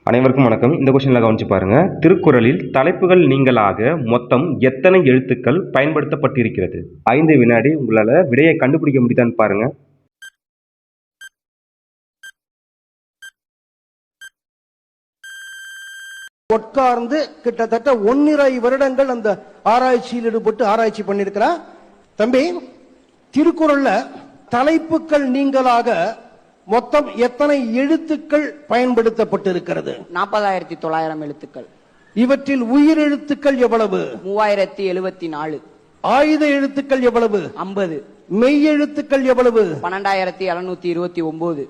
அனைவருக்கும் வணக்கம். இந்த கொஸ்டின்ல கவனிச்சு பாருங்க. திருக்குறளில் தலைப்புகள் நீங்களாக மொத்தம் எத்தனை எழுத்துக்கள் பயன்படுத்தப்பட்டிருக்கிறது? 5 வினாடி. உங்களால விடையை கண்டுபிடிக்க முடியுதான்னு பாருங்க. உட்கார்ந்து கிட்டத்தட்ட 1.5 வருடங்கள் அந்த ஆராய்ச்சியில் ஈடுபட்டு ஆராய்ச்சி பண்ணிருக்கிறார். தம்பி, திருக்குறள்ல தலைப்புகள் நீங்களாக மொத்தம் எத்தனை எழுத்துக்கள் பயன்படுத்தப்பட்டிருக்கிறது? 40,900 எழுத்துக்கள். இவற்றில் உயிர் எழுத்துக்கள் எவ்வளவு? 3074. ஆயுத எழுத்துக்கள் எவ்வளவு? 50. மெய் எழுத்துக்கள் எவ்வளவு? 12,729.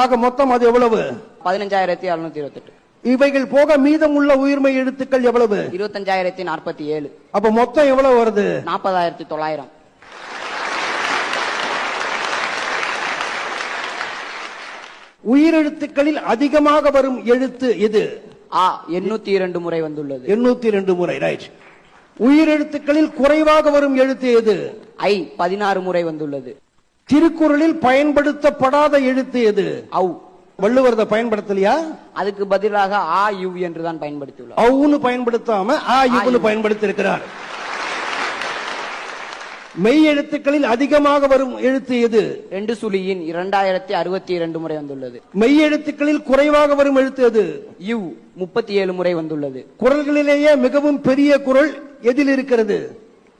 ஆக மொத்தம் அது எவ்வளவு? 15,728. இவைகள் போக மீதம் உள்ள உயிர்மெய் எழுத்துக்கள் எவ்வளவு? 25,047. அப்ப மொத்தம் எவ்வளவு வருது? 40,900. உயிரெழுத்துக்களில் அதிகமாக வரும் எழுத்து எது? ஆ 802 முறை வந்துள்ளது. 802 முறை. ரைட். உயிரெழுத்துக்களில் குறைவாக வரும் எழுத்து எது? ஐ 16 முறை வந்துள்ளது. திருக்குறளில் பயன்படுத்தப்படாத எழுத்து எது? ஔ. வள்ளுவர் பயன்படுத்தலையா? அதுக்கு பதிலாக ஆ யு என்றுதான் பயன்படுத்தியுள்ளார். ஔன்னு பயன்படுத்தாம ஆ யுன்னு பயன்படுத்தி இருக்கிறார். மெய் எழுத்துக்களில் அதிகமாக வரும் எழுத்து எது? 2 சுழியின் 2062 முறை வந்துள்ளது. மெய் எழுத்துக்களில் குறைவாக வரும் எழுத்து எது? யு 37 முறை வந்துள்ளது. குறள்களிலேயே மிகவும் பெரிய குறள் எதில் இருக்கிறது?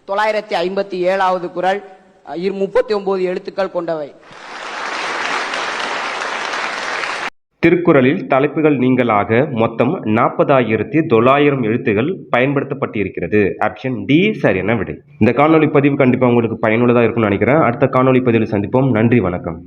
957வது குறள் 39 எழுத்துக்கள் கொண்டவை. திருக்குறளில் தலைப்புகள் நீங்களாக மொத்தம் 40,900 எழுத்துகள் பயன்படுத்தப்பட்டிருக்கிறது. ஆப்ஷன் டி சரியான விடை. இந்த காணொலி பதிவு கண்டிப்பா உங்களுக்கு பயனுள்ளதா இருக்கும்னு நினைக்கிறேன். அடுத்த காணொலி பதிவில் சந்திப்போம். நன்றி, வணக்கம்.